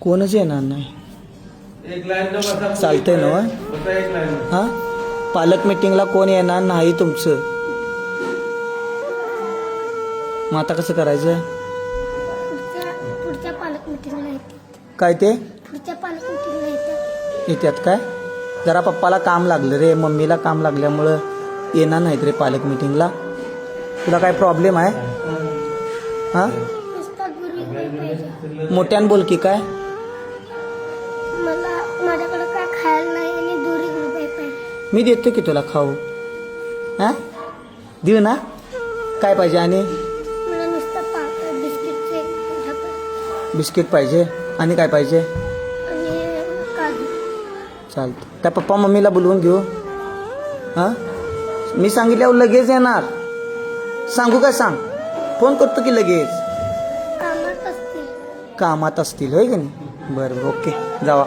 कोणच येणार नाही. एक लाईन चालतंय ना एक लाईन. हां पालक मिटिंगला कोण येणार नाही तुमचं. मग आता कसं करायचं. पुढच्या पालक मिटिंगला येते. काय ते पुढच्या पालक मिटिंगला येते. येतात काय. जरा पप्पाला काम लागलं रे, मम्मीला काम लागल्यामुळं येणार नाहीत रे पालक मिटिंगला. तुला काय प्रॉब्लेम आहे. हां नुसता गुरु पाहिजे. मोठ्यान बोल की काय. मला माझ्याकडे काय खायला नाही आणि दुरी रुपये पाहिजे. मी देतो की तुला खाऊ. हां देऊ ना. काय पाहिजे आणि मला नुसता बिस्किटचे डबा बिस्किट पाहिजे आणि काय पाहिजे. आणि काजू. चालतं त्या पप्पा मम्मीला बोलवून घेऊ. हां मी सांगितल्यावर लगेच येणार. सांगू काय सांग. फोन करतो की लगेच. कामात असतील. कामात असतील होय की नाही. बरं ओके जावा.